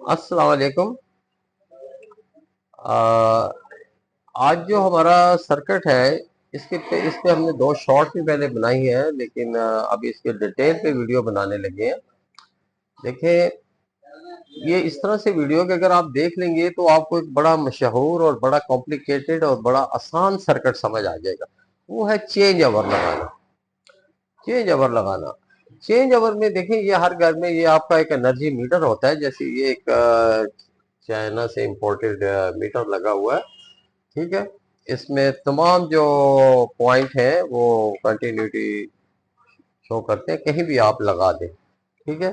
अस्सलाम वालेकुम। आ, आज जो हमारा सर्किट है इस पे हमने दो शॉर्ट भी पहले बनाई है, लेकिन अभी इसके डिटेल पे वीडियो बनाने लगे हैं। देखें, ये इस तरह से वीडियो कि अगर आप देख लेंगे तो आपको एक बड़ा मशहूर और बड़ा कॉम्प्लिकेटेड और बड़ा आसान सर्किट समझ आ जाएगा। वो है चेंज ओवर लगाना। चेंज ओवर लगाना चेंज ओवर में देखें, ये हर घर में ये आपका एक एनर्जी मीटर होता है। जैसे ये एक चाइना से इंपोर्टेड मीटर लगा हुआ है, ठीक है। इसमें तमाम जो पॉइंट है वो कंटिन्यूटी शो करते हैं, कहीं भी आप लगा दें, ठीक है।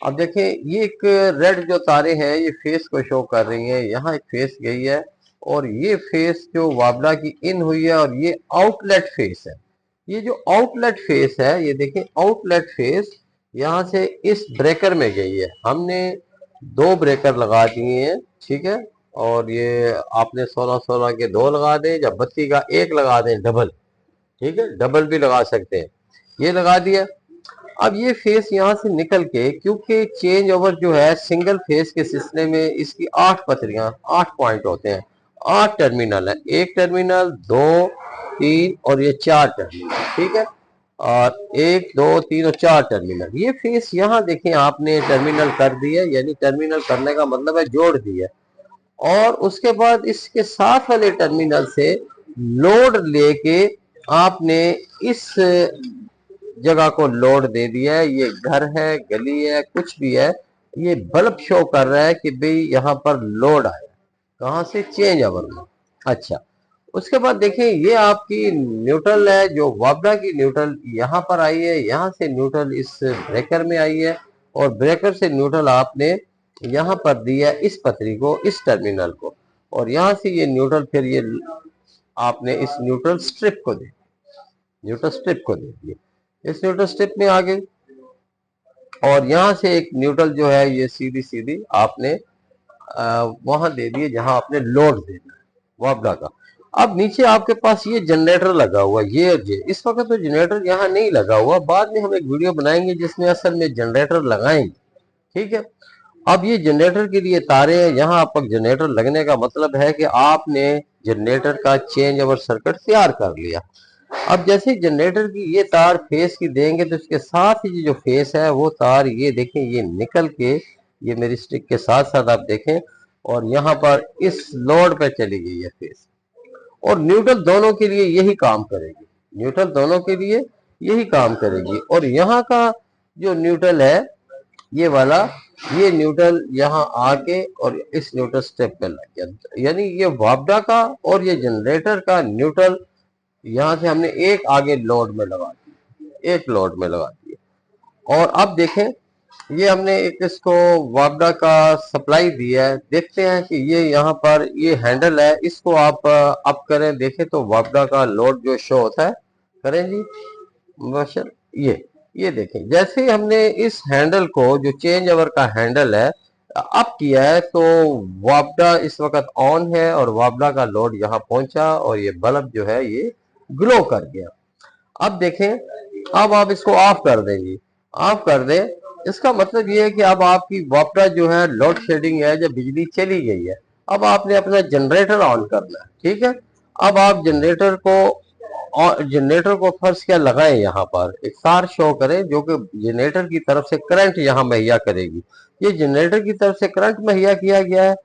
अब देखें, ये एक रेड जो तारे हैं ये फेस को शो कर रही हैं। यहाँ एक फेस गई है और ये फेस जो वाबला की इन हुई है, और ये आउटलेट फेस है। ये जो आउटलेट फेस है, ये देखें, आउटलेट फेस यहाँ से इस ब्रेकर में गई है। हमने दो ब्रेकर लगा दिए हैं, ठीक है। और ये आपने 16-16 के दो लगा दें या 32 का एक लगा दें, डबल, ठीक है, डबल भी लगा सकते हैं। ये लगा दिया। अब ये फेस यहाँ से निकल के, क्योंकि चेंज ओवर जो है सिंगल फेस के सिलसिले में इसकी 8 पथरियां, 8 पॉइंट होते हैं, 8 टर्मिनल है। एक टर्मिनल, दो, तीन और ये 4 टर्मिनल, ठीक है। और एक, दो, तीन और 4 टर्मिनल। ये फेस यहाँ देखें आपने टर्मिनल कर दिया, यानी टर्मिनल करने का मतलब है जोड़ दिया। और उसके बाद इसके साथ वाले टर्मिनल से लोड लेके आपने इस जगह को लोड दे दिया है। ये घर है, गली है, कुछ भी है, ये बल्ब शो कर रहा है कि भाई यहाँ पर लोड आया। कहाँ से? चेंज ओवर में। अच्छा, उसके बाद देखिए, ये आपकी न्यूट्रल है, जो वाबडा की न्यूट्रल यहाँ पर आई है। यहाँ से न्यूट्रल इस ब्रेकर में आई है, और ब्रेकर से न्यूट्रल आपने यहाँ पर दिया इस पतरी को, इस टर्मिनल को। और यहाँ से ये न्यूट्रल फिर ये आपने इस न्यूट्रल स्ट्रिप को दे, न्यूट्रल स्ट्रिप को दे दिए। इस न्यूट्रल स्ट्रिप में आ गई, और यहाँ से एक न्यूट्रल जो है ये सीधी सीधी आपने वहां दे दिए जहां आपने लोड देना है, वाबडा का। अब नीचे आपके पास ये जनरेटर लगा हुआ है, ये इस वक्त तो जनरेटर यहाँ नहीं लगा हुआ, बाद में हम एक वीडियो बनाएंगे जिसमें असल में जनरेटर लगाएंगे, ठीक है। अब ये जनरेटर के लिए तारे हैं। यहाँ आप जनरेटर लगने का मतलब है कि आपने जनरेटर का चेंज ओवर सर्किट तैयार कर लिया। अब जैसे जनरेटर की ये तार फेस की देंगे तो इसके साथ ही जो फेस है वो तार, ये देखें, ये निकल के ये मेरी स्टिक के साथ साथ आप देखें, और यहाँ पर इस लोड पे चली गई है फेस। और न्यूट्रल दोनों के लिए यही काम करेगी, न्यूट्रल दोनों के लिए यही काम करेगी। और यहाँ का जो न्यूट्रल है ये वाला, ये न्यूट्रल यहाँ आके और इस न्यूट्रल स्टेप पे लग गया। यानी ये वाबडा का और ये जनरेटर का न्यूट्रल यहाँ से हमने एक आगे लोड में लगा दिया, एक लोड में लगा दिया। और अब देखें, ये हमने एक इसको वाबडा का सप्लाई दिया है। देखते हैं कि ये यहाँ पर ये हैंडल है, इसको आप अप करें, देखें तो वाबडा का लोड जो शो होता है, करें जी मुबशर। ये देखें, जैसे ही हमने इस हैंडल को, जो चेंज ओवर का हैंडल है, अप किया है, तो वाबडा इस वक्त ऑन है और वाबडा का लोड यहाँ पहुंचा और ये बल्ब जो है ये ग्लो कर गया। अब देखें, अब आप इसको ऑफ कर देंगे, ऑफ कर दें, इसका मतलब ये है कि अब आपकी वापडा जो है लोड शेडिंग है, जब बिजली चली गई है, अब आपने अपना जनरेटर ऑन करना है, ठीक है। अब आप जनरेटर को फर्स्ट क्या लगाएं, यहाँ पर एक तार शो करें जो कि जनरेटर की तरफ से करंट यहाँ मुहैया करेगी। ये जनरेटर की तरफ से करंट मुहैया किया गया है,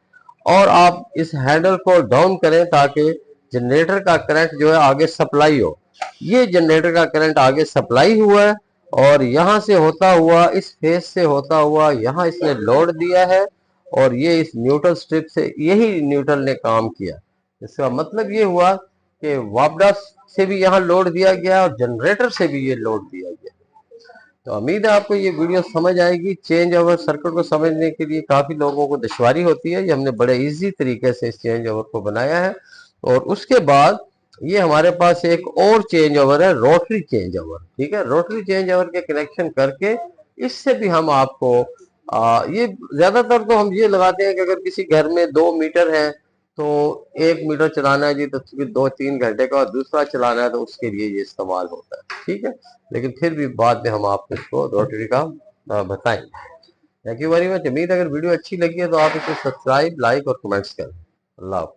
और आप इस हैंडल को डाउन करें ताकि जनरेटर का करंट जो है आगे सप्लाई हो। ये जनरेटर का करंट आगे सप्लाई हुआ है, और यहाँ से होता हुआ, इस फेस से होता हुआ यहाँ इसने लोड दिया है, और ये इस न्यूट्रल स्ट्रिप से यही न्यूट्रल ने काम किया। इसका मतलब ये हुआ कि वापडा से भी यहाँ लोड दिया गया और जनरेटर से भी ये लोड दिया गया। तो उम्मीद है आपको ये वीडियो समझ आएगी। चेंज ओवर सर्किट को समझने के लिए काफी लोगों को दुश्वारी होती है, ये हमने बड़े इजी तरीके से इस चेंज ओवर को बनाया है। और उसके बाद ये हमारे पास एक और चेंज ओवर है, रोटरी चेंज ओवर, ठीक है। रोटरी चेंज ओवर के कनेक्शन करके इससे भी हम आपको ये ज्यादातर तो हम ये लगाते हैं कि अगर किसी घर में 2 मीटर है तो 1 मीटर चलाना है जी, तो 2-3 घंटे का, और दूसरा चलाना है तो उसके लिए ये इस्तेमाल होता है, ठीक है। लेकिन फिर भी बाद में हम आपको इसको रोटरी का बताएंगे। Thank you very much. उम्मीद अगर वीडियो अच्छी लगी है तो आप इसे सब्सक्राइब, लाइक और कमेंट्स करें। अल्लाह हाफ़िज़।